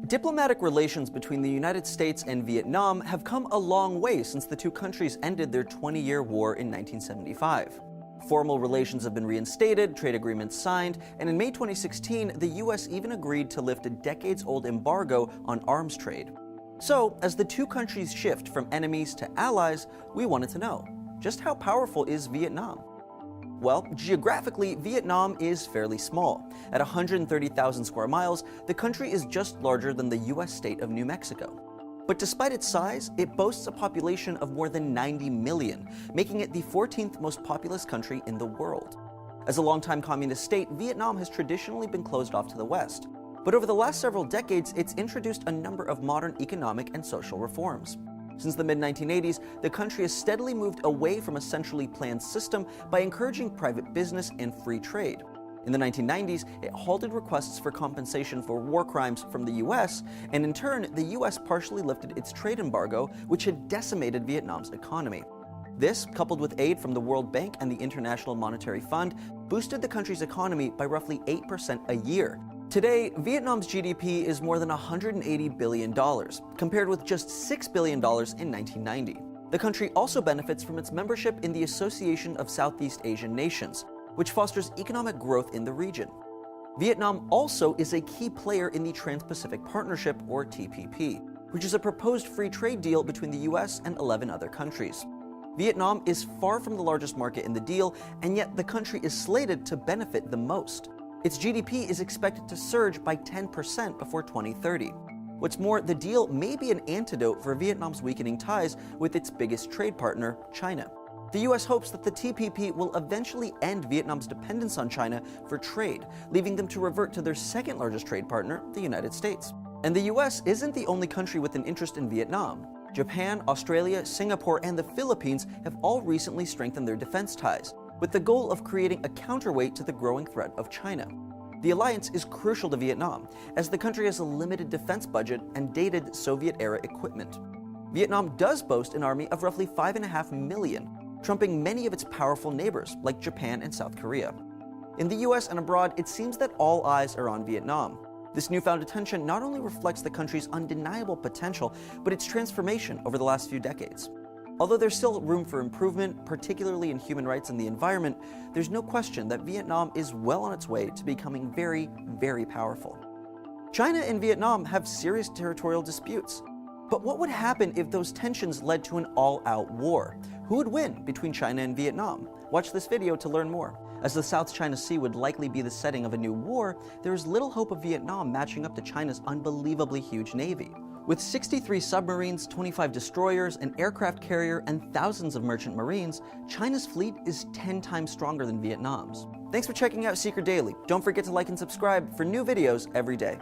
Diplomatic relations between the United States and Vietnam have come a long way since the two countries ended their 20-year war in 1975. Formal relations have been reinstated, trade agreements signed, and in May 2016, the US even agreed to lift a decades-old embargo on arms trade. So, as the two countries shift from enemies to allies, we wanted to know, just how powerful is Vietnam? Well, geographically, Vietnam is fairly small. At 130,000 square miles, the country is just larger than the US state of New Mexico. But despite its size, it boasts a population of more than 90 million, making it the 14th most populous country in the world. As a longtime communist state, Vietnam has traditionally been closed off to the West. But over the last several decades, it's introduced a number of modern economic and social reforms. Since the mid-1980s, the country has steadily moved away from a centrally planned system by encouraging private business and free trade. In the 1990s, it halted requests for compensation for war crimes from the US, and in turn, the US partially lifted its trade embargo, which had decimated Vietnam's economy. This, coupled with aid from the World Bank and the International Monetary Fund, boosted the country's economy by roughly 8% a year. Today, Vietnam's GDP is more than $180 billion, compared with just $6 billion in 1990. The country also benefits from its membership in the Association of Southeast Asian Nations, which fosters economic growth in the region. Vietnam also is a key player in the Trans-Pacific Partnership, or TPP, which is a proposed free trade deal between the US and 11 other countries. Vietnam is far from the largest market in the deal, and yet the country is slated to benefit the most. Its GDP is expected to surge by 10% before 2030. What's more, the deal may be an antidote for Vietnam's weakening ties with its biggest trade partner, China. The US hopes that the TPP will eventually end Vietnam's dependence on China for trade, leaving them to revert to their second largest trade partner, the United States. And the US isn't the only country with an interest in Vietnam. Japan, Australia, Singapore, and the Philippines have all recently strengthened their defense ties, with the goal of creating a counterweight to the growing threat of China. The alliance is crucial to Vietnam, as the country has a limited defense budget and dated Soviet-era equipment. Vietnam does boast an army of roughly 5.5 million, trumping many of its powerful neighbors like Japan and South Korea. In the US and abroad, it seems that all eyes are on Vietnam. This newfound attention not only reflects the country's undeniable potential, but its transformation over the last few decades. Although there's still room for improvement, particularly in human rights and the environment, there's no question that Vietnam is well on its way to becoming very, very powerful. China and Vietnam have serious territorial disputes. But what would happen if those tensions led to an all-out war? Who would win between China and Vietnam? Watch this video to learn more. As the South China Sea would likely be the setting of a new war, there is little hope of Vietnam matching up to China's unbelievably huge navy. With 63 submarines, 25 destroyers, an aircraft carrier, and thousands of merchant marines, China's fleet is 10 times stronger than Vietnam's. Thanks for checking out Seeker Daily. Don't forget to like and subscribe for new videos every day.